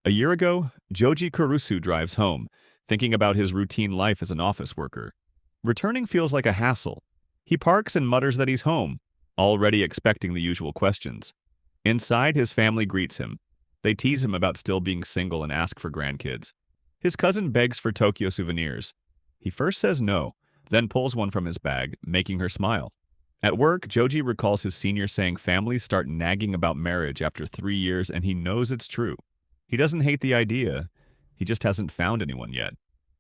A year ago, Joji Kurusu drives home, thinking about his routine life as an office worker. Returning feels like a hassle. He parks and mutters that he's home, already expecting the usual questions. Inside, his family greets him. They tease him about still being single and ask for grandkids. His cousin begs for Tokyo souvenirs. He first says no, then pulls one from his bag, making her smile. At work, Joji recalls his senior saying families start nagging about marriage after 3 years, and he knows it's true. He doesn't hate the idea, he just hasn't found anyone yet.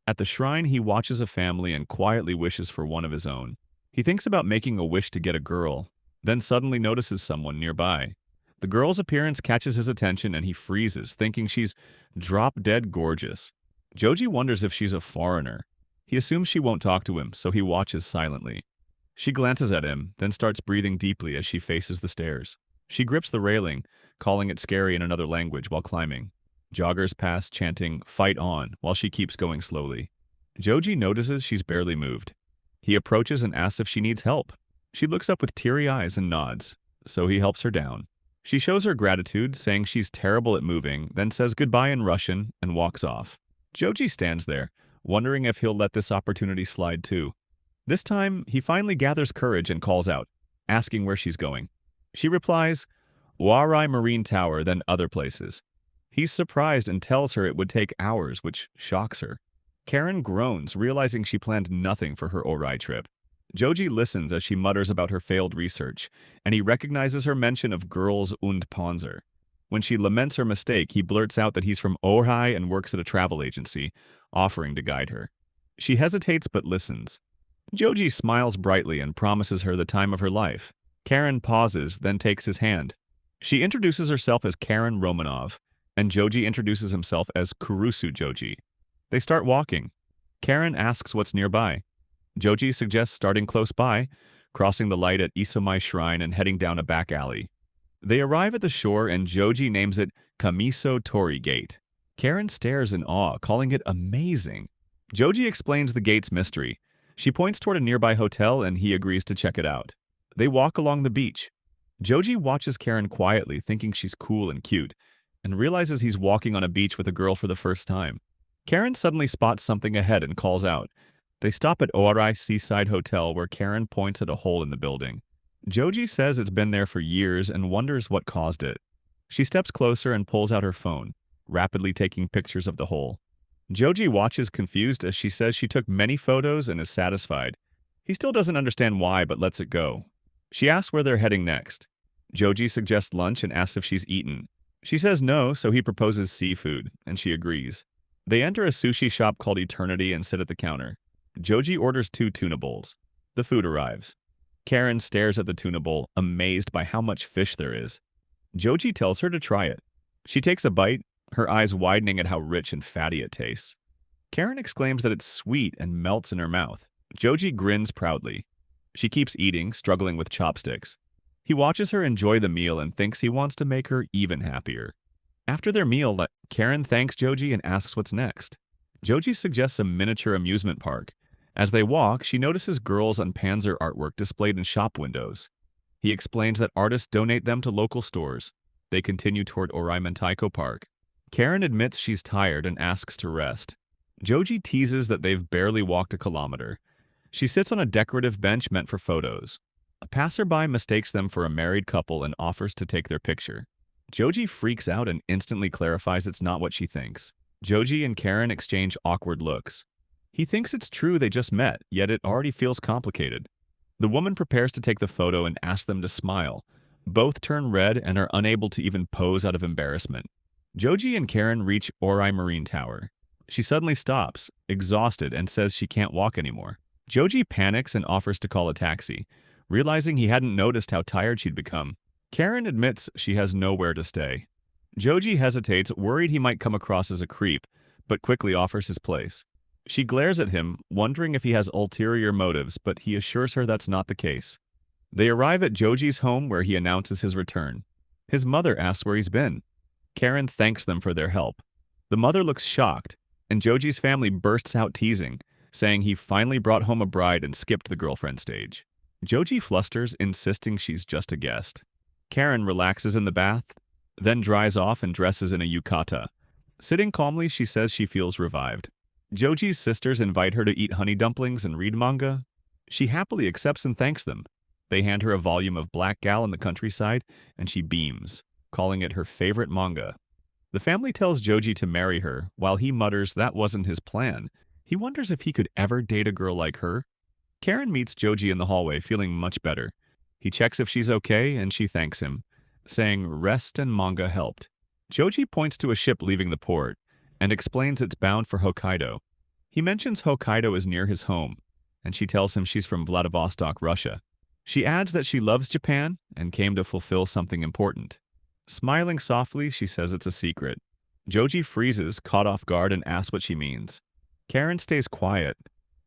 At the shrine, he watches a family and quietly wishes for one of his own. He thinks about making a wish to get a girl, then suddenly notices someone nearby. The girl's appearance catches his attention and he freezes, thinking she's drop-dead gorgeous. Joji wonders if she's a foreigner. He assumes she won't talk to him, so he watches silently. She glances at him, then starts breathing deeply as she faces the stairs. She grips the railing, calling it scary in another language while climbing. Joggers pass, chanting, "Fight on," while she keeps going slowly. Joji notices she's barely moved. He approaches and asks if she needs help. She looks up with teary eyes and nods, so he helps her down. She shows her gratitude, saying she's terrible at moving, then says goodbye in Russian and walks off. Joji stands there, wondering if he'll let this opportunity slide too. This time, he finally gathers courage and calls out, asking where she's going. She replies, Oarai Marine Tower, then other places. He's surprised and tells her it would take hours, which shocks her. Karen groans, realizing she planned nothing for her Oarai trip. Joji listens as she mutters about her failed research, and he recognizes her mention of girls und Panzer. When she laments her mistake, he blurts out that he's from Oarai and works at a travel agency, offering to guide her. She hesitates but listens. Joji smiles brightly and promises her the time of her life. Karen pauses, then takes his hand. She introduces herself as Karen Romanov, and Joji introduces himself as Kurusu Joji. They start walking. Karen asks what's nearby. Joji suggests starting close by, crossing the light at Isomai Shrine and heading down a back alley. They arrive at the shore and Joji names it Kamiso Tori Gate. Karen stares in awe, calling it amazing. Joji explains the gate's mystery. She points toward a nearby hotel and he agrees to check it out. They walk along the beach. Joji watches Karen quietly, thinking she's cool and cute, and realizes he's walking on a beach with a girl for the first time. Karen suddenly spots something ahead and calls out. They stop at Oarai Seaside Hotel where Karen points at a hole in the building. Joji says it's been there for years and wonders what caused it. She steps closer and pulls out her phone, rapidly taking pictures of the hole. Joji watches confused as she says she took many photos and is satisfied. He still doesn't understand why but lets it go. She asks where they're heading next. Joji suggests lunch and asks if she's eaten. She says no, so he proposes seafood, and she agrees. They enter a sushi shop called Eternity and sit at the counter. Joji orders 2 tuna bowls. The food arrives. Karen stares at the tuna bowl, amazed by how much fish there is. Joji tells her to try it. She takes a bite, her eyes widening at how rich and fatty it tastes. Karen exclaims that it's sweet and melts in her mouth. Joji grins proudly. She keeps eating, struggling with chopsticks. He watches her enjoy the meal and thinks he wants to make her even happier. After their meal, Karen thanks Joji and asks what's next. Joji suggests a miniature amusement park. As they walk, she notices girls on Panzer artwork displayed in shop windows. He explains that artists donate them to local stores. They continue toward Orai Mentaiko Park. Karen admits she's tired and asks to rest. Joji teases that they've barely walked a kilometer. She sits on a decorative bench meant for photos. A passerby mistakes them for a married couple and offers to take their picture. Joji freaks out and instantly clarifies it's not what she thinks. Joji and Karen exchange awkward looks. He thinks it's true they just met, yet it already feels complicated. The woman prepares to take the photo and asks them to smile. Both turn red and are unable to even pose out of embarrassment. Joji and Karen reach Oarai Marine Tower. She suddenly stops, exhausted, and says she can't walk anymore. Joji panics and offers to call a taxi, realizing he hadn't noticed how tired she'd become. Karen admits she has nowhere to stay. Joji hesitates, worried he might come across as a creep, but quickly offers his place. She glares at him, wondering if he has ulterior motives, but he assures her that's not the case. They arrive at Joji's home where he announces his return. His mother asks where he's been. Karen thanks them for their help. The mother looks shocked, and Joji's family bursts out teasing, saying he finally brought home a bride and skipped the girlfriend stage. Joji flusters, insisting she's just a guest. Karen relaxes in the bath, then dries off and dresses in a yukata. Sitting calmly, she says she feels revived. Joji's sisters invite her to eat honey dumplings and read manga. She happily accepts and thanks them. They hand her a volume of Black Gal in the Countryside, and she beams, calling it her favorite manga. The family tells Joji to marry her, while he mutters that wasn't his plan. He wonders if he could ever date a girl like her. Karen meets Joji in the hallway, feeling much better. He checks if she's okay, and she thanks him, saying rest and manga helped. Joji points to a ship leaving the port, and explains it's bound for Hokkaido. He mentions Hokkaido is near his home, and she tells him she's from Vladivostok, Russia. She adds that she loves Japan and came to fulfill something important. Smiling softly, she says it's a secret. Joji freezes, caught off guard, and asks what she means. Karen stays quiet,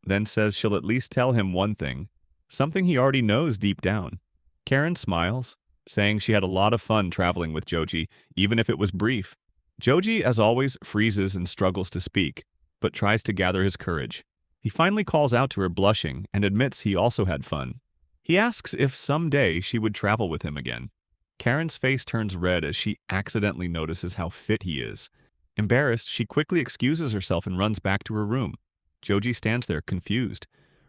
then says she'll at least tell him one thing, something he already knows deep down. Karen smiles, saying she had a lot of fun traveling with Joji, even if it was brief. Joji, as always, freezes and struggles to speak, but tries to gather his courage. He finally calls out to her, blushing, and admits he also had fun. He asks if someday she would travel with him again. Karen's face turns red as she accidentally notices how fit he is. Embarrassed, she quickly excuses herself and runs back to her room. Joji stands there, confused,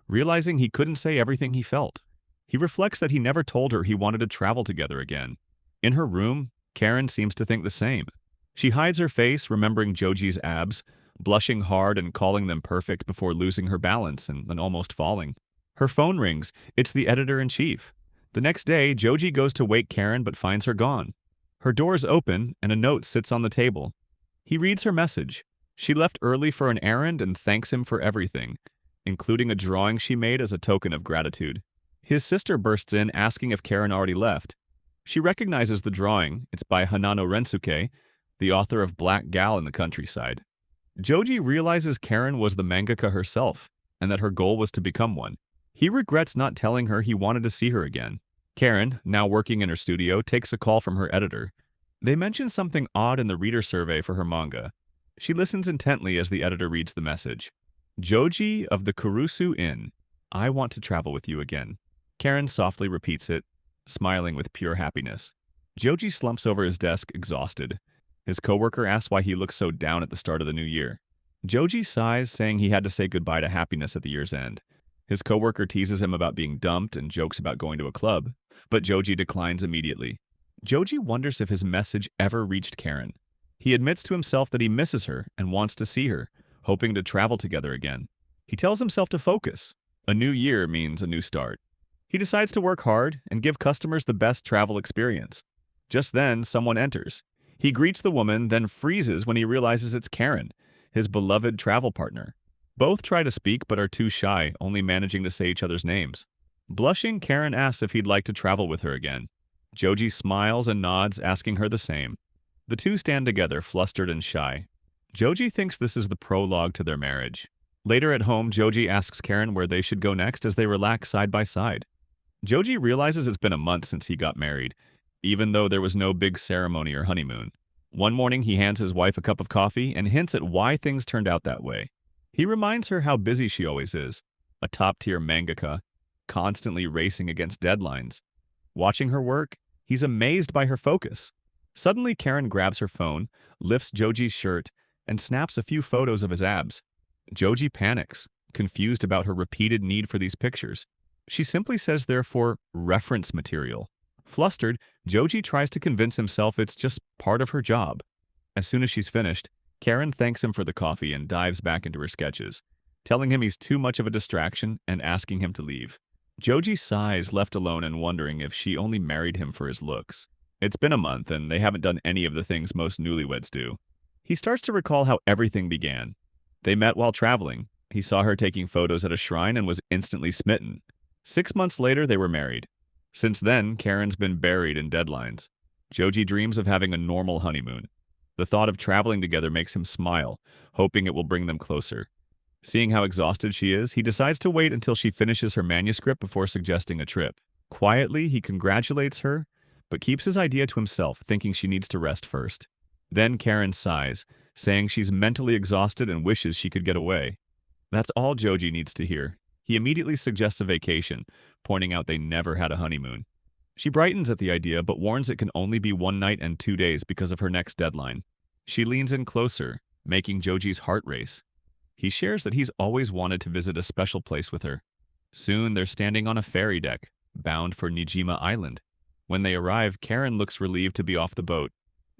realizing he couldn't say everything he felt. He reflects that he never told her he wanted to travel together again. In her room, Karen seems to think the same. She hides her face, remembering Joji's abs, blushing hard and calling them perfect before losing her balance and then almost falling. Her phone rings. It's the editor-in-chief. The next day, Joji goes to wake Karen but finds her gone. Her door is open and a note sits on the table. He reads her message. She left early for an errand and thanks him for everything, including a drawing she made as a token of gratitude. His sister bursts in asking if Karen already left. She recognizes the drawing. It's by Hanano Rensuke, the author of Black Gal in the Countryside. Joji realizes Karen was the mangaka herself, and that her goal was to become one. He regrets not telling her he wanted to see her again. Karen, now working in her studio, takes a call from her editor. They mention something odd in the reader survey for her manga. She listens intently as the editor reads the message. Joji of the Kurusu Inn, I want to travel with you again. Karen softly repeats it, smiling with pure happiness. Joji slumps over his desk, exhausted. His coworker asks why he looks so down at the start of the new year. Joji sighs, saying he had to say goodbye to happiness at the year's end. His coworker teases him about being dumped and jokes about going to a club, but Joji declines immediately. Joji wonders if his message ever reached Karen. He admits to himself that he misses her and wants to see her, hoping to travel together again. He tells himself to focus. A new year means a new start. He decides to work hard and give customers the best travel experience. Just then, someone enters. He greets the woman, then freezes when he realizes it's Karen, his beloved travel partner. Both try to speak but are too shy, only managing to say each other's names. Blushing, Karen asks if he'd like to travel with her again. Joji smiles and nods, asking her the same. The two stand together, flustered and shy. Joji thinks this is the prologue to their marriage. Later at home, Joji asks Karen where they should go next as they relax side by side. Joji realizes it's been a month since he got married, even though there was no big ceremony or honeymoon. One morning, he hands his wife a cup of coffee and hints at why things turned out that way. He reminds her how busy she always is, a top-tier mangaka, constantly racing against deadlines. Watching her work, he's amazed by her focus. Suddenly, Karen grabs her phone, lifts Joji's shirt, and snaps a few photos of his abs. Joji panics, confused about her repeated need for these pictures. She simply says they're for reference material. Flustered, Joji tries to convince himself it's just part of her job. As soon as she's finished, Karen thanks him for the coffee and dives back into her sketches, telling him he's too much of a distraction and asking him to leave. Joji sighs, left alone and wondering if she only married him for his looks. It's been a month and they haven't done any of the things most newlyweds do. He starts to recall how everything began. They met while traveling. He saw her taking photos at a shrine and was instantly smitten. 6 months later, they were married. Since then, Karen's been buried in deadlines. Joji dreams of having a normal honeymoon. The thought of traveling together makes him smile, hoping it will bring them closer. Seeing how exhausted she is, he decides to wait until she finishes her manuscript before suggesting a trip. Quietly, he congratulates her, but keeps his idea to himself, thinking she needs to rest first. Then Karen sighs, saying she's mentally exhausted and wishes she could get away. That's all Joji needs to hear. He immediately suggests a vacation, pointing out they never had a honeymoon. She brightens at the idea, but warns it can only be 1 night and 2 days because of her next deadline. She leans in closer, making Joji's heart race. He shares that he's always wanted to visit a special place with her. Soon they're standing on a ferry deck, bound for Nijima Island. When they arrive, Karen looks relieved to be off the boat.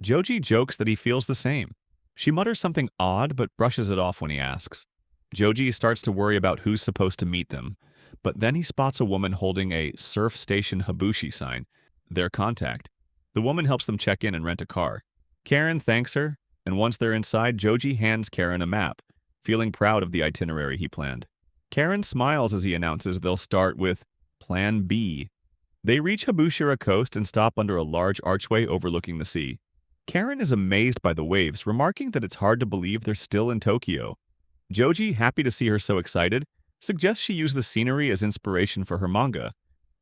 Joji jokes that he feels the same. She mutters something odd but brushes it off when he asks. Joji starts to worry about who's supposed to meet them, but then he spots a woman holding a surf station Habushi sign, their contact. The woman helps them check in and rent a car. Karen thanks her, and once they're inside, Joji hands Karen a map, feeling proud of the itinerary he planned. Karen smiles as he announces they'll start with Plan B. They reach Habushira coast and stop under a large archway overlooking the sea. Karen is amazed by the waves, remarking that it's hard to believe they're still in Tokyo. Joji, happy to see her so excited, suggests she use the scenery as inspiration for her manga.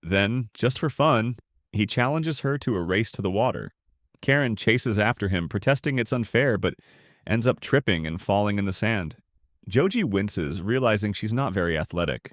Then, just for fun, he challenges her to a race to the water. Karen chases after him, protesting it's unfair, but ends up tripping and falling in the sand. Joji winces, realizing she's not very athletic.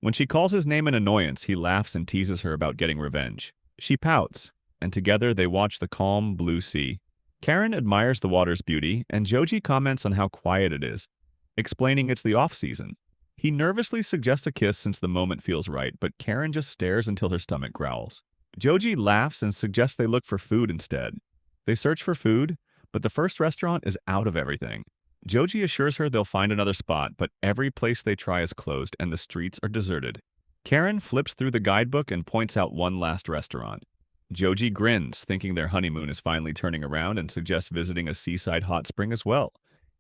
When she calls his name in annoyance, he laughs and teases her about getting revenge. She pouts, and together they watch the calm, blue sea. Karen admires the water's beauty, and Joji comments on how quiet it is, explaining it's the off-season. He nervously suggests a kiss since the moment feels right, but Karen just stares until her stomach growls. Joji laughs and suggests they look for food instead. They search for food, but the first restaurant is out of everything. Joji assures her they'll find another spot, but every place they try is closed and the streets are deserted. Karen flips through the guidebook and points out one last restaurant. Joji grins, thinking their honeymoon is finally turning around, and suggests visiting a seaside hot spring as well.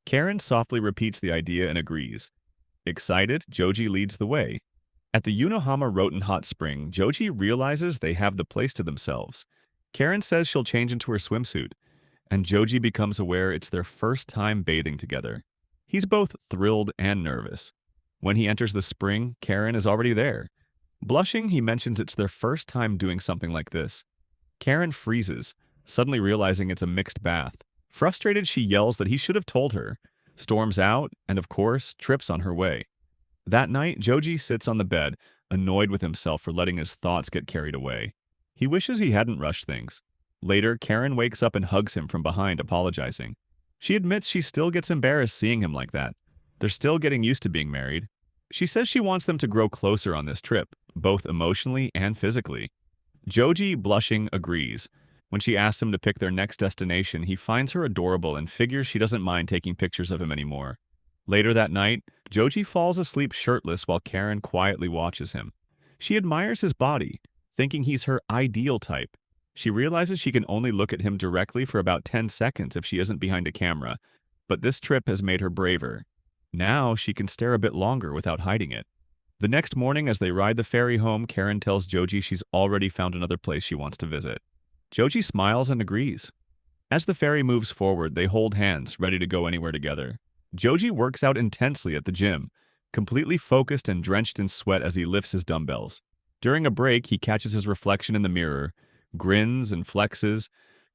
Karen softly repeats the idea and agrees. Excited, Joji leads the way. At the Unohama Roten hot spring, Joji realizes they have the place to themselves. Karen says she'll change into her swimsuit, and Joji becomes aware it's their first time bathing together. He's both thrilled and nervous. When he enters the spring, Karen is already there. Blushing, he mentions it's their first time doing something like this. Karen freezes, suddenly realizing it's a mixed bath. Frustrated, she yells that he should have told her, storms out, and of course, trips on her way. That night, Joji sits on the bed, annoyed with himself for letting his thoughts get carried away. He wishes he hadn't rushed things. Later, Karen wakes up and hugs him from behind, apologizing. She admits she still gets embarrassed seeing him like that. They're still getting used to being married. She says she wants them to grow closer on this trip, both emotionally and physically. Joji, blushing, agrees. When she asks him to pick their next destination, he finds her adorable and figures she doesn't mind taking pictures of him anymore. Later that night, Joji falls asleep shirtless while Karen quietly watches him. She admires his body, thinking he's her ideal type. She realizes she can only look at him directly for about 10 seconds if she isn't behind a camera, but this trip has made her braver. Now she can stare a bit longer without hiding it. The next morning, as they ride the ferry home, Karen tells Joji she's already found another place she wants to visit. Joji smiles and agrees. As the ferry moves forward, they hold hands, ready to go anywhere together. Joji works out intensely at the gym, completely focused and drenched in sweat as he lifts his dumbbells. During a break, he catches his reflection in the mirror, grins and flexes,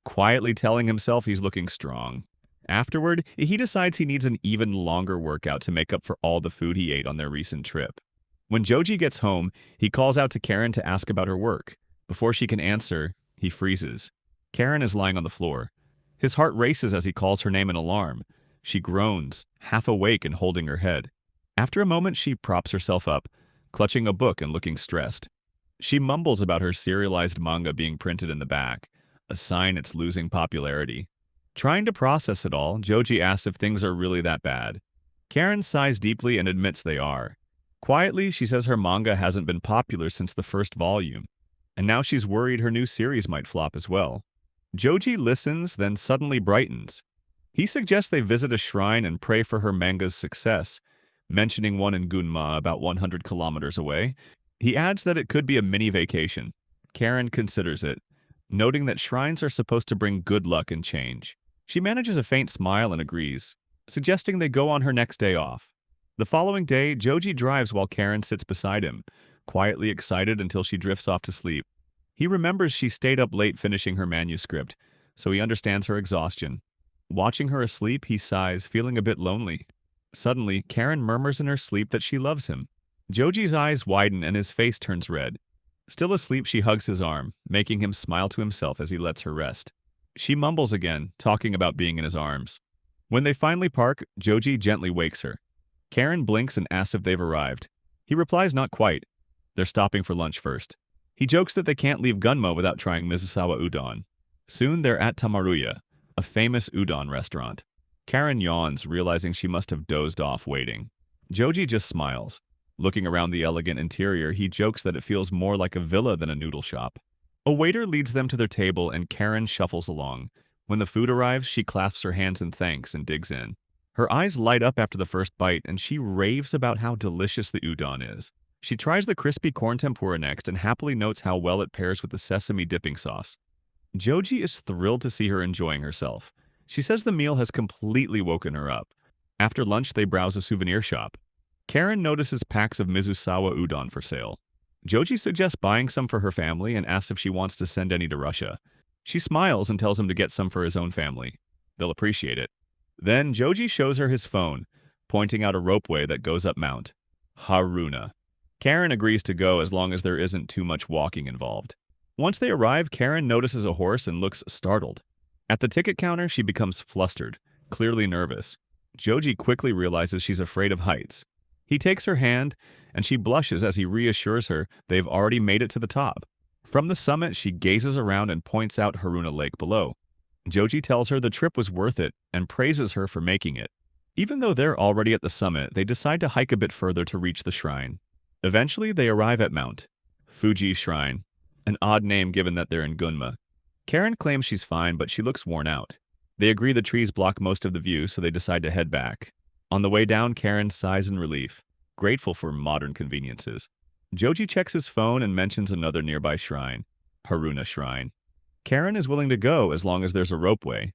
quietly telling himself he's looking strong. Afterward, he decides he needs an even longer workout to make up for all the food he ate on their recent trip. When Joji gets home, he calls out to Karen to ask about her work. Before she can answer, he freezes. Karen is lying on the floor. His heart races as he calls her name in alarm. She groans, half awake and holding her head. After a moment, she props herself up, clutching a book and looking stressed. She mumbles about her serialized manga being printed in the back, a sign it's losing popularity. Trying to process it all, Joji asks if things are really that bad. Karen sighs deeply and admits they are. Quietly, she says her manga hasn't been popular since the first volume, and now she's worried her new series might flop as well. Joji listens, then suddenly brightens. He suggests they visit a shrine and pray for her manga's success, mentioning one in Gunma about 100 kilometers away. He adds that it could be a mini vacation. Karen considers it, noting that shrines are supposed to bring good luck and change. She manages a faint smile and agrees, suggesting they go on her next day off. The following day, Joji drives while Karen sits beside him, quietly excited until she drifts off to sleep. He remembers she stayed up late finishing her manuscript, so he understands her exhaustion. Watching her asleep, he sighs, feeling a bit lonely. Suddenly, Karen murmurs in her sleep that she loves him. Joji's eyes widen and his face turns red. Still asleep, she hugs his arm, making him smile to himself as he lets her rest. She mumbles again, talking about being in his arms. When they finally park, Joji gently wakes her. Karen blinks and asks if they've arrived. He replies not quite. They're stopping for lunch first. He jokes that they can't leave Gunma without trying Mizusawa udon. Soon they're at Tamaruya, a famous udon restaurant. Karen yawns, realizing she must have dozed off waiting. Joji just smiles. Looking around the elegant interior, he jokes that it feels more like a villa than a noodle shop. A waiter leads them to their table and Karen shuffles along. When the food arrives, she clasps her hands in thanks and digs in. Her eyes light up after the first bite and she raves about how delicious the udon is. She tries the crispy corn tempura next and happily notes how well it pairs with the sesame dipping sauce. Joji is thrilled to see her enjoying herself. She says the meal has completely woken her up. After lunch, they browse a souvenir shop. Karen notices packs of Mizusawa udon for sale. Joji suggests buying some for her family and asks if she wants to send any to Russia. She smiles and tells him to get some for his own family. They'll appreciate it. Then Joji shows her his phone, pointing out a ropeway that goes up Mount Haruna. Karen agrees to go as long as there isn't too much walking involved. Once they arrive, Karen notices a horse and looks startled. At the ticket counter, she becomes flustered, clearly nervous. Joji quickly realizes she's afraid of heights. He takes her hand, and she blushes as he reassures her they've already made it to the top. From the summit, she gazes around and points out Haruna Lake below. Joji tells her the trip was worth it and praises her for making it. Even though they're already at the summit, they decide to hike a bit further to reach the shrine. Eventually, they arrive at Mount Fuji Shrine, an odd name given that they're in Gunma. Karen claims she's fine, but she looks worn out. They agree the trees block most of the view, so they decide to head back. On the way down, Karen sighs in relief, grateful for modern conveniences. Joji checks his phone and mentions another nearby shrine, Haruna Shrine. Karen is willing to go as long as there's a ropeway.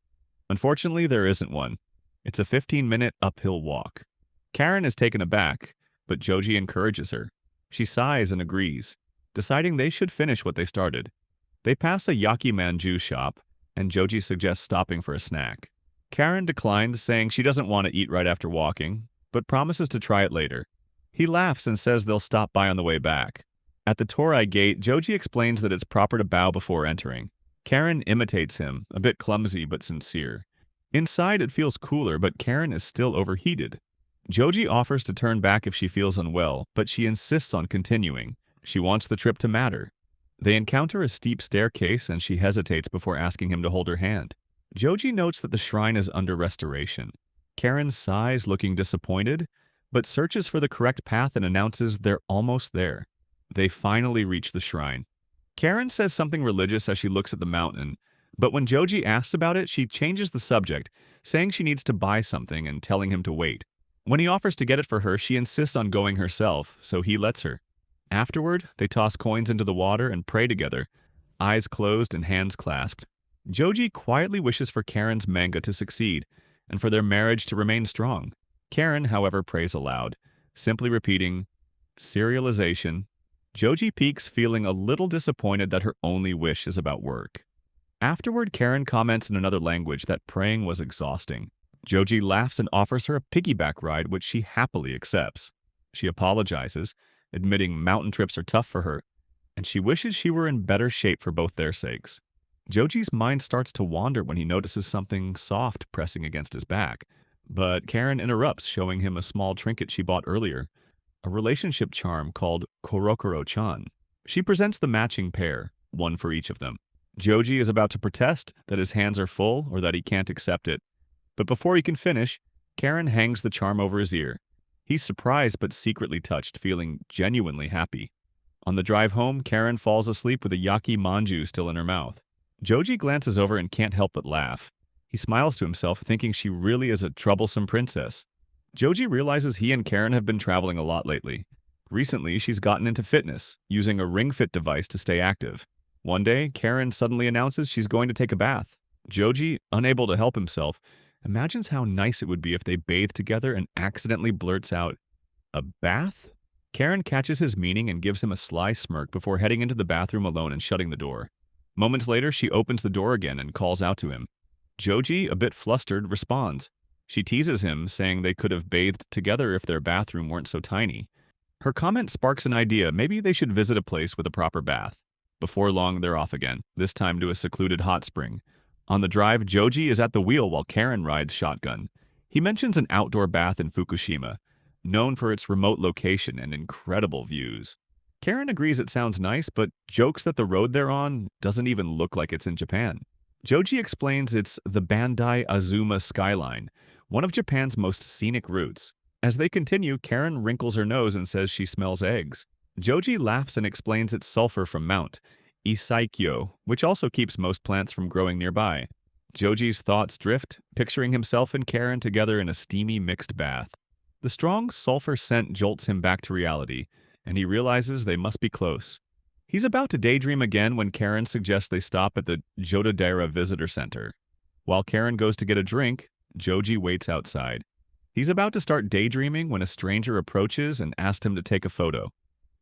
Unfortunately, there isn't one. It's a 15-minute uphill walk. Karen is taken aback, but Joji encourages her. She sighs and agrees, deciding they should finish what they started. They pass a yakimanju shop, and Joji suggests stopping for a snack. Karen declines, saying she doesn't want to eat right after walking, but promises to try it later. He laughs and says they'll stop by on the way back. At the Oarai gate, Joji explains that it's proper to bow before entering. Karen imitates him, a bit clumsy but sincere. Inside, it feels cooler, but Karen is still overheated. Joji offers to turn back if she feels unwell, but she insists on continuing. She wants the trip to matter. They encounter a steep staircase and she hesitates before asking him to hold her hand. Joji notes that the shrine is under restoration. Karen sighs, looking disappointed, but searches for the correct path and announces they're almost there. They finally reach the shrine. Karen says something religious as she looks at the mountain, but when Joji asks about it, she changes the subject, saying she needs to buy something and telling him to wait. When he offers to get it for her, she insists on going herself, so he lets her. Afterward, they toss coins into the water and pray together, eyes closed and hands clasped. Joji quietly wishes for Karen's manga to succeed and for their marriage to remain strong. Karen, however, prays aloud, simply repeating, serialization. Joji peaks, feeling a little disappointed that her only wish is about work. Afterward, Karen comments in another language that praying was exhausting. Joji laughs and offers her a piggyback ride, which she happily accepts. She apologizes, admitting mountain trips are tough for her, and she wishes she were in better shape for both their sakes. Joji's mind starts to wander when he notices something soft pressing against his back, but Karen interrupts, showing him a small trinket she bought earlier, a relationship charm called Korokoro-chan. She presents the matching pair, one for each of them. Joji is about to protest that his hands are full or that he can't accept it, but before he can finish, Karen hangs the charm over his ear. He's surprised but secretly touched, feeling genuinely happy. On the drive home, Karen falls asleep with a yakimanju still in her mouth. Joji glances over and can't help but laugh. He smiles to himself, thinking she really is a troublesome princess. Joji realizes he and Karen have been traveling a lot lately. Recently, she's gotten into fitness, using a Ring Fit device to stay active. One day, Karen suddenly announces she's going to take a bath. Joji, unable to help himself, imagines how nice it would be if they bathed together and accidentally blurts out, "A bath?" Karen catches his meaning and gives him a sly smirk before heading into the bathroom alone and shutting the door. Moments later, she opens the door again and calls out to him. Joji, a bit flustered, responds. She teases him, saying they could have bathed together if their bathroom weren't so tiny. Her comment sparks an idea, maybe they should visit a place with a proper bath. Before long, they're off again, this time to a secluded hot spring. On the drive, Joji is at the wheel while Karen rides shotgun. He mentions an outdoor bath in Fukushima, known for its remote location and incredible views. Karen agrees it sounds nice, but jokes that the road they're on doesn't even look like it's in Japan. Joji explains it's the Bandai Azuma skyline, one of Japan's most scenic routes. As they continue, Karen wrinkles her nose and says she smells eggs. Joji laughs and explains it's sulfur from Mount Isaikyo, which also keeps most plants from growing nearby. Joji's thoughts drift, picturing himself and Karen together in a steamy mixed bath. The strong sulfur scent jolts him back to reality, and he realizes they must be close. He's about to daydream again when Karen suggests they stop at the Jotodera Visitor Center. While Karen goes to get a drink, Joji waits outside. He's about to start daydreaming when a stranger approaches and asks him to take a photo.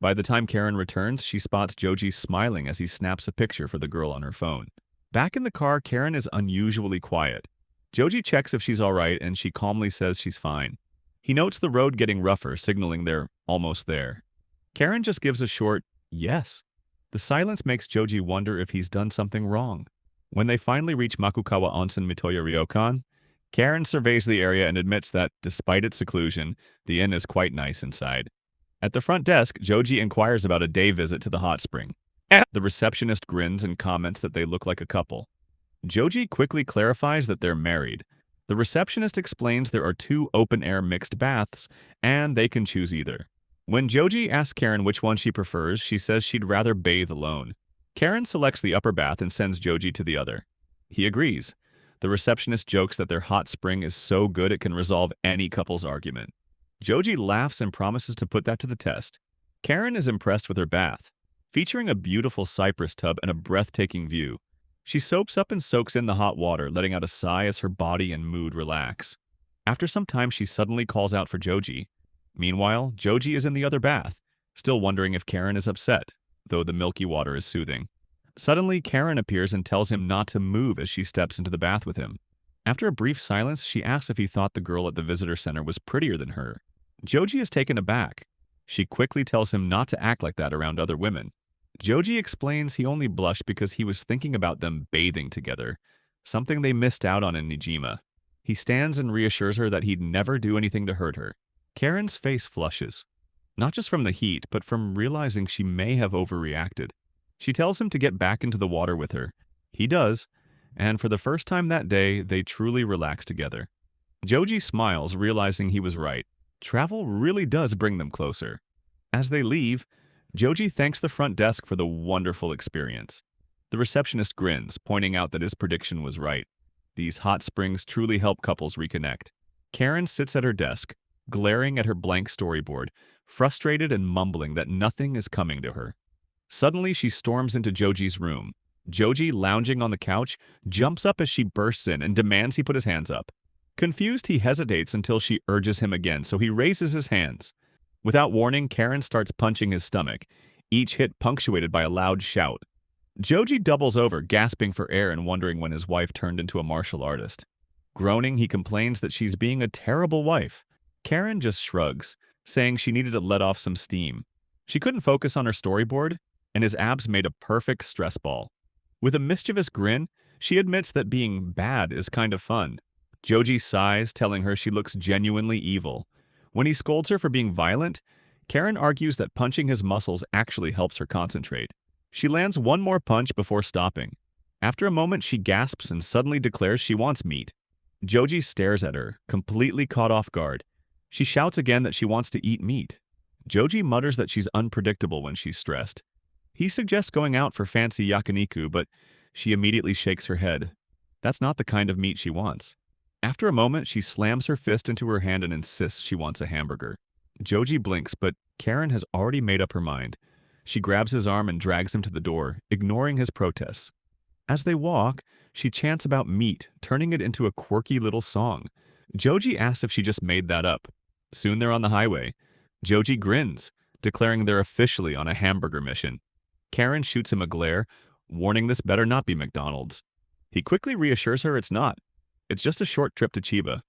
By the time Karen returns, she spots Joji smiling as he snaps a picture for the girl on her phone. Back in the car, Karen is unusually quiet. Joji checks if she's alright and she calmly says she's fine. He notes the road getting rougher, signaling they're almost there. Karen just gives a short, yes. The silence makes Joji wonder if he's done something wrong. When they finally reach Makukawa Onsen Mitoya Ryokan, Karen surveys the area and admits that, despite its seclusion, the inn is quite nice inside. At the front desk, Joji inquires about a day visit to the hot spring. The receptionist grins and comments that they look like a couple. Joji quickly clarifies that they're married. The receptionist explains there are 2 open-air mixed baths, and they can choose either. When Joji asks Karen which one she prefers, she says she'd rather bathe alone. Karen selects the upper bath and sends Joji to the other. He agrees. The receptionist jokes that their hot spring is so good it can resolve any couple's argument. Joji laughs and promises to put that to the test. Karen is impressed with her bath, featuring a beautiful cypress tub and a breathtaking view. She soaps up and soaks in the hot water, letting out a sigh as her body and mood relax. After some time, she suddenly calls out for Joji. Meanwhile, Joji is in the other bath, still wondering if Karen is upset, though the milky water is soothing. Suddenly, Karen appears and tells him not to move as she steps into the bath with him. After a brief silence, she asks if he thought the girl at the visitor center was prettier than her. Joji is taken aback. She quickly tells him not to act like that around other women. Joji explains he only blushed because he was thinking about them bathing together, something they missed out on in Nijima. He stands and reassures her that he'd never do anything to hurt her. Karen's face flushes, not just from the heat, but from realizing she may have overreacted. She tells him to get back into the water with her. He does, and for the first time that day, they truly relax together. Joji smiles, realizing he was right. Travel really does bring them closer. As they leave, Joji thanks the front desk for the wonderful experience. The receptionist grins, pointing out that his prediction was right. These hot springs truly help couples reconnect. Karen sits at her desk, glaring at her blank storyboard, frustrated and mumbling that nothing is coming to her. Suddenly, she storms into Joji's room. Joji, lounging on the couch, jumps up as she bursts in and demands he put his hands up. Confused, he hesitates until she urges him again, so he raises his hands. Without warning, Karen starts punching his stomach, each hit punctuated by a loud shout. Joji doubles over, gasping for air and wondering when his wife turned into a martial artist. Groaning, he complains that she's being a terrible wife. Karen just shrugs, saying she needed to let off some steam. She couldn't focus on her storyboard, and his abs made a perfect stress ball. With a mischievous grin, she admits that being bad is kind of fun. Joji sighs, telling her she looks genuinely evil. When he scolds her for being violent, Karen argues that punching his muscles actually helps her concentrate. She lands one more punch before stopping. After a moment, she gasps and suddenly declares she wants meat. Joji stares at her, completely caught off guard. She shouts again that she wants to eat meat. Joji mutters that she's unpredictable when she's stressed. He suggests going out for fancy yakiniku, but she immediately shakes her head. That's not the kind of meat she wants. After a moment, she slams her fist into her hand and insists she wants a hamburger. Joji blinks, but Karen has already made up her mind. She grabs his arm and drags him to the door, ignoring his protests. As they walk, she chants about meat, turning it into a quirky little song. Joji asks if she just made that up. Soon they're on the highway. Joji grins, declaring they're officially on a hamburger mission. Karen shoots him a glare, warning this better not be McDonald's. He quickly reassures her it's not. It's just a short trip to Chiba.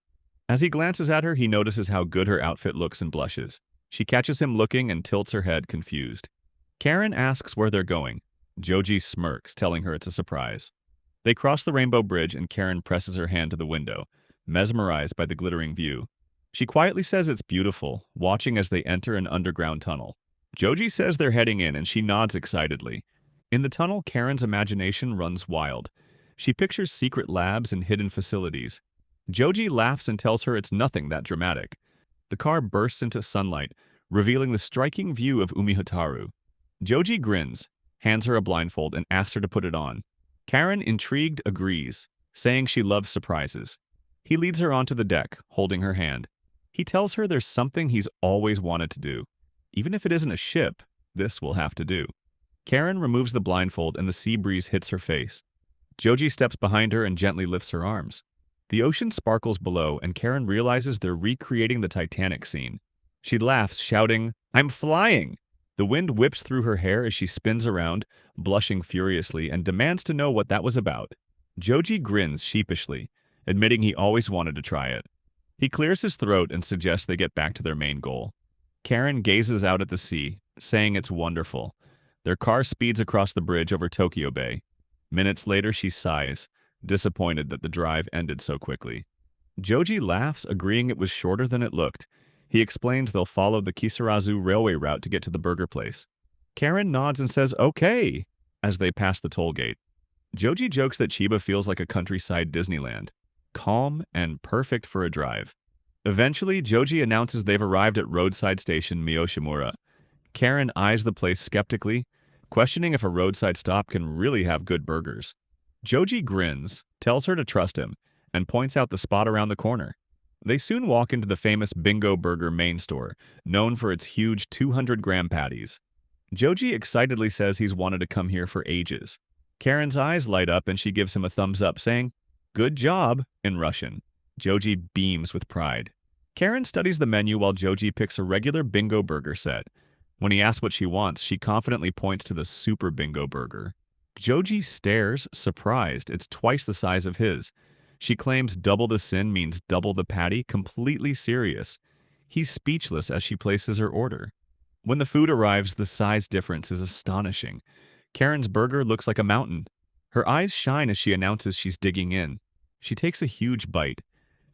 As he glances at her, he notices how good her outfit looks and blushes. She catches him looking and tilts her head, confused. Karen asks where they're going. Joji smirks, telling her it's a surprise. They cross the Rainbow Bridge and Karen presses her hand to the window, mesmerized by the glittering view. She quietly says it's beautiful, watching as they enter an underground tunnel. Joji says they're heading in and she nods excitedly. In the tunnel, Karen's imagination runs wild. She pictures secret labs and hidden facilities. Joji laughs and tells her it's nothing that dramatic. The car bursts into sunlight, revealing the striking view of Umihataru. Joji grins, hands her a blindfold, and asks her to put it on. Karen, intrigued, agrees, saying she loves surprises. He leads her onto the deck, holding her hand. He tells her there's something he's always wanted to do. Even if it isn't a ship, this will have to do. Karen removes the blindfold and the sea breeze hits her face. Joji steps behind her and gently lifts her arms. The ocean sparkles below, and Karen realizes they're recreating the Titanic scene. She laughs, shouting, "I'm flying!" The wind whips through her hair as she spins around, blushing furiously, and demands to know what that was about. Joji grins sheepishly, admitting he always wanted to try it. He clears his throat and suggests they get back to their main goal. Karen gazes out at the sea, saying it's wonderful. Their car speeds across the bridge over Tokyo Bay. Minutes later, she sighs, disappointed that the drive ended so quickly. Joji laughs, agreeing it was shorter than it looked. He explains they'll follow the Kisarazu railway route to get to the burger place. Karen nods and says, "Okay," as they pass the toll gate. Joji jokes that Chiba feels like a countryside Disneyland, calm and perfect for a drive. Eventually, Joji announces they've arrived at roadside station Miyoshimura. Karen eyes the place skeptically, questioning if a roadside stop can really have good burgers. Joji grins, tells her to trust him, and points out the spot around the corner. They soon walk into the famous Bingo Burger main store, known for its huge 200-gram patties. Joji excitedly says he's wanted to come here for ages. Karen's eyes light up and she gives him a thumbs up, saying, "Good job," in Russian. Joji beams with pride. Karen studies the menu while Joji picks a regular Bingo Burger set. When he asks what she wants, she confidently points to the Super Bingo Burger. Joji stares, surprised. It's twice the size of his. She claims double the sin means double the patty, completely serious. He's speechless as she places her order. When the food arrives, the size difference is astonishing. Karen's burger looks like a mountain. Her eyes shine as she announces she's digging in. She takes a huge bite,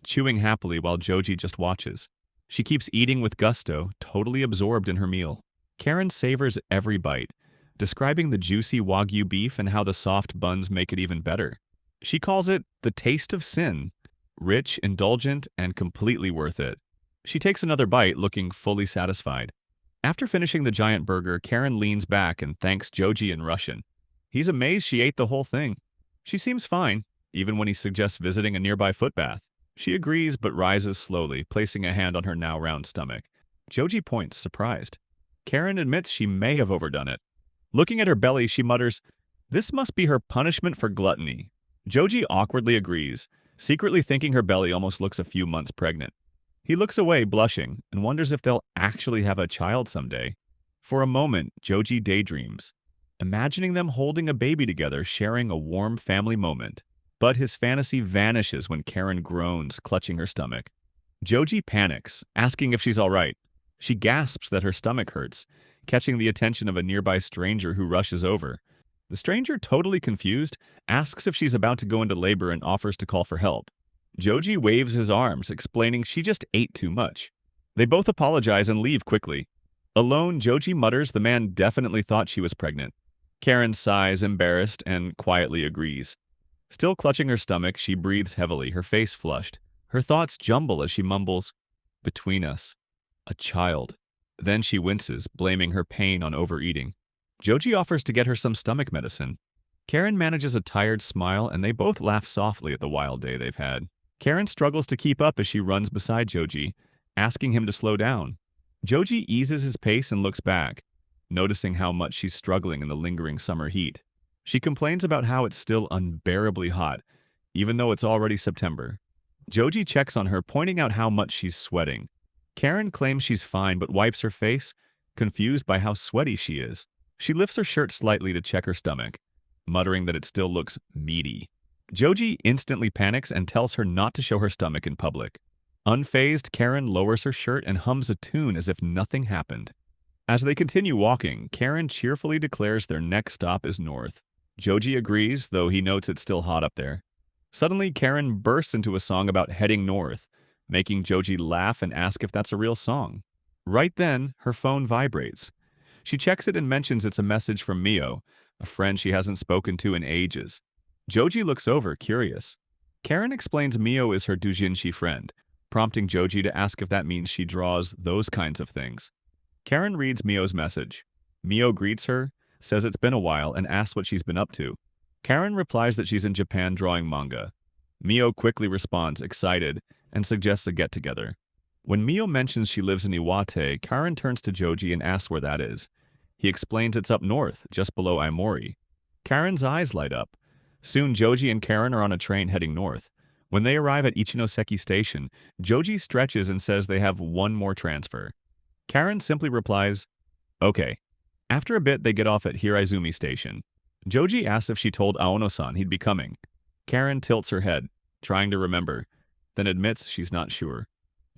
chewing happily while Joji just watches. She keeps eating with gusto, totally absorbed in her meal. Karen savors every bite, describing the juicy Wagyu beef and how the soft buns make it even better. She calls it the taste of sin, rich, indulgent, and completely worth it. She takes another bite, looking fully satisfied. After finishing the giant burger, Karen leans back and thanks Joji in Russian. He's amazed she ate the whole thing. She seems fine, even when he suggests visiting a nearby footbath. She agrees but rises slowly, placing a hand on her now round stomach. Joji points, surprised. Karen admits she may have overdone it. Looking at her belly, she mutters, "This must be her punishment for gluttony." Joji awkwardly agrees, secretly thinking her belly almost looks a few months pregnant. He looks away, blushing, and wonders if they'll actually have a child someday. For a moment, Joji daydreams, imagining them holding a baby together, sharing a warm family moment. But his fantasy vanishes when Karen groans, clutching her stomach. Joji panics, asking if she's all right. She gasps that her stomach hurts, catching the attention of a nearby stranger who rushes over. The stranger, totally confused, asks if she's about to go into labor and offers to call for help. Joji waves his arms, explaining she just ate too much. They both apologize and leave quickly. Alone, Joji mutters the man definitely thought she was pregnant. Karen sighs, embarrassed, and quietly agrees. Still clutching her stomach, she breathes heavily, her face flushed. Her thoughts jumble as she mumbles, "Between us, a child." Then she winces, blaming her pain on overeating. Joji offers to get her some stomach medicine. Karen manages a tired smile, and they both laugh softly at the wild day they've had. Karen struggles to keep up as she runs beside Joji, asking him to slow down. Joji eases his pace and looks back, noticing how much she's struggling in the lingering summer heat. She complains about how it's still unbearably hot, even though it's already September. Joji checks on her, pointing out how much she's sweating. Karen claims she's fine but wipes her face, confused by how sweaty she is. She lifts her shirt slightly to check her stomach, muttering that it still looks meaty. Joji instantly panics and tells her not to show her stomach in public. Unfazed, Karen lowers her shirt and hums a tune as if nothing happened. As they continue walking, Karen cheerfully declares their next stop is north. Joji agrees, though he notes it's still hot up there. Suddenly, Karen bursts into a song about heading north, making Joji laugh and ask if that's a real song. Right then, her phone vibrates. She checks it and mentions it's a message from Mio, a friend she hasn't spoken to in ages. Joji looks over, curious. Karen explains Mio is her doujinshi friend, prompting Joji to ask if that means she draws those kinds of things. Karen reads Mio's message. Mio greets her, says it's been a while, and asks what she's been up to. Karen replies that she's in Japan drawing manga. Mio quickly responds, excited, and suggests a get-together. When Mio mentions she lives in Iwate, Karen turns to Joji and asks where that is. He explains it's up north, just below Aomori. Karen's eyes light up. Soon Joji and Karen are on a train heading north. When they arrive at Ichinoseki Station, Joji stretches and says they have one more transfer. Karen simply replies, okay. After a bit, they get off at Hiraizumi Station. Joji asks if she told Aono-san he'd be coming. Karen tilts her head, trying to remember, then admits she's not sure.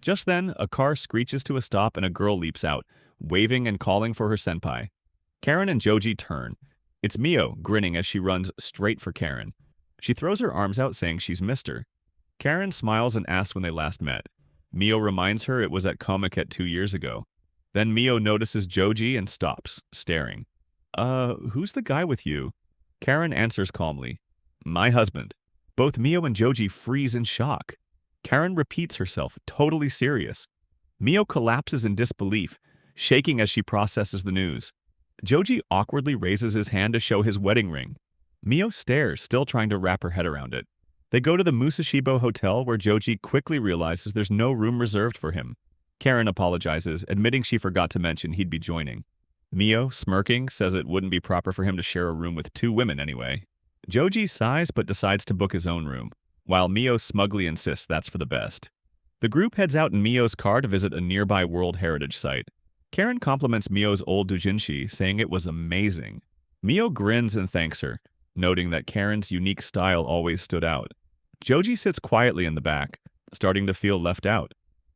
Just then, a car screeches to a stop and a girl leaps out, waving and calling for her senpai. Karen and Joji turn. It's Mio, grinning as she runs straight for Karen. She throws her arms out saying she's missed her. Karen smiles and asks when they last met. Mio reminds her it was at Komiket 2 years ago. Then Mio notices Joji and stops, staring. Who's the guy with you? Karen answers calmly. My husband. Both Mio and Joji freeze in shock. Karen repeats herself, totally serious. Mio collapses in disbelief, shaking as she processes the news. Joji awkwardly raises his hand to show his wedding ring. Mio stares, still trying to wrap her head around it. They go to the Musashibo Hotel, where Joji quickly realizes there's no room reserved for him. Karen apologizes, admitting she forgot to mention he'd be joining. Mio, smirking, says it wouldn't be proper for him to share a room with 2 women anyway. Joji sighs but decides to book his own room, while Mio smugly insists that's for the best. The group heads out in Mio's car to visit a nearby World Heritage site. Karen compliments Mio's old doujinshi, saying it was amazing. Mio grins and thanks her, noting that Karen's unique style always stood out. Joji sits quietly in the back, starting to feel left out.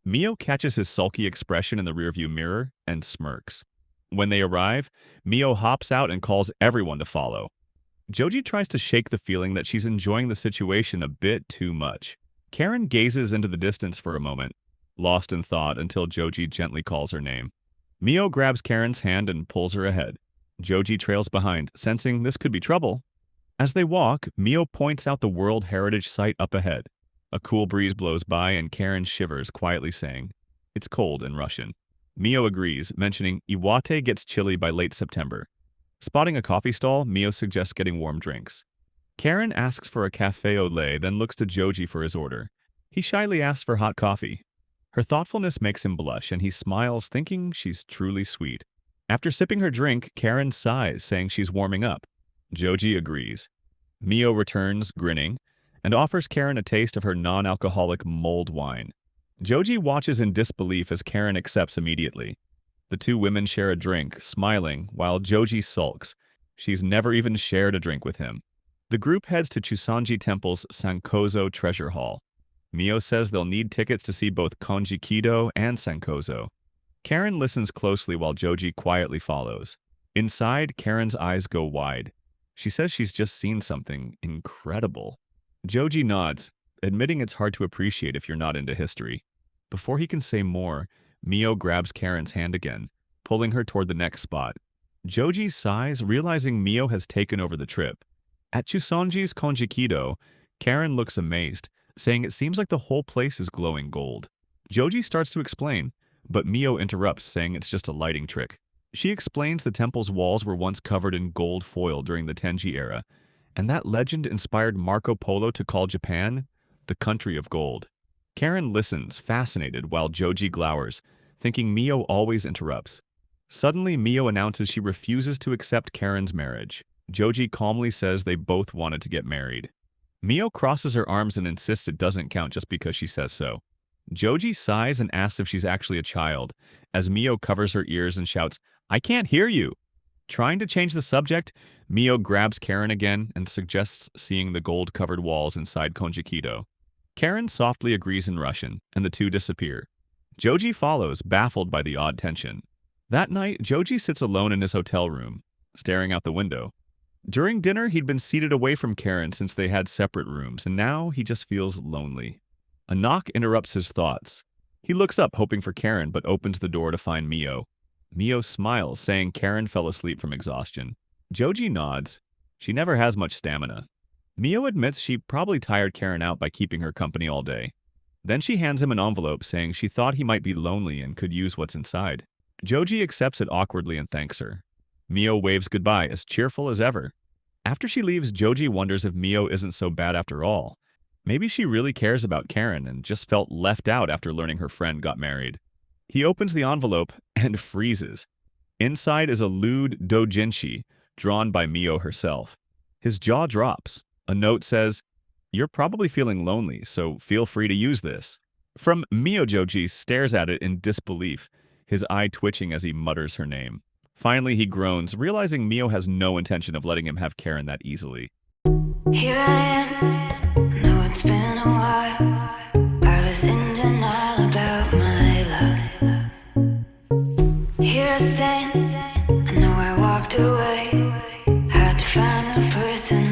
Mio catches his sulky expression in the rearview mirror and smirks. When they arrive, Mio hops out and calls everyone to follow. Joji tries to shake the feeling that she's enjoying the situation a bit too much. Karen gazes into the distance for a moment, lost in thought until Joji gently calls her name. Mio grabs Karen's hand and pulls her ahead. Joji trails behind, sensing this could be trouble. As they walk, Mio points out the World Heritage site up ahead. A cool breeze blows by and Karen shivers, quietly saying, "It's cold" in Russian. Mio agrees, mentioning Iwate gets chilly by late September. Spotting a coffee stall, Mio suggests getting warm drinks. Karen asks for a café au lait, then looks to Joji for his order. He shyly asks for hot coffee. Her thoughtfulness makes him blush, and he smiles, thinking she's truly sweet. After sipping her drink, Karen sighs, saying she's warming up. Joji agrees. Mio returns, grinning, and offers Karen a taste of her non-alcoholic mulled wine. Joji watches in disbelief as Karen accepts immediately. The 2 women share a drink, smiling, while Joji sulks. She's never even shared a drink with him. The group heads to Chusanji Temple's Sankozo Treasure Hall. Mio says they'll need tickets to see both Konjikido and Sankozo. Karen listens closely while Joji quietly follows. Inside, Karen's eyes go wide. She says she's just seen something incredible. Joji nods, admitting it's hard to appreciate if you're not into history. Before he can say more, Mio grabs Karen's hand again, pulling her toward the next spot. Joji sighs, realizing Mio has taken over the trip. At Chusanji's Konjikido, Karen looks amazed, saying it seems like the whole place is glowing gold. Joji starts to explain, but Mio interrupts, saying it's just a lighting trick. She explains the temple's walls were once covered in gold foil during the Tenji era, and that legend inspired Marco Polo to call Japan the country of gold. Karen listens, fascinated, while Joji glowers, thinking Mio always interrupts. Suddenly, Mio announces she refuses to accept Karen's marriage. Joji calmly says they both wanted to get married. Mio crosses her arms and insists it doesn't count just because she says so. Joji sighs and asks if she's actually a child, as Mio covers her ears and shouts, "I can't hear you!" Trying to change the subject, Mio grabs Karen again and suggests seeing the gold-covered walls inside Konjikido. Karen softly agrees in Russian, and the 2 disappear. Joji follows, baffled by the odd tension. That night, Joji sits alone in his hotel room, staring out the window. During dinner, he'd been seated away from Karen since they had separate rooms, and now he just feels lonely. A knock interrupts his thoughts. He looks up, hoping for Karen, but opens the door to find Mio. Mio smiles, saying Karen fell asleep from exhaustion. Joji nods. She never has much stamina. Mio admits she probably tired Karen out by keeping her company all day. Then she hands him an envelope saying she thought he might be lonely and could use what's inside. Joji accepts it awkwardly and thanks her. Mio waves goodbye, as cheerful as ever. After she leaves, Joji wonders if Mio isn't so bad after all. Maybe she really cares about Karen and just felt left out after learning her friend got married. He opens the envelope and freezes. Inside is a lewd doujinshi, drawn by Mio herself. His jaw drops. A note says, "You're probably feeling lonely, so feel free to use this." From Mio, Joji stares at it in disbelief, his eye twitching as he mutters her name. Finally, he groans, realizing Mio has no intention of letting him have Karen that easily. Here I am, know it's been a while. I was in denial about my love. Here I stand, I know I walked away. Had to find the person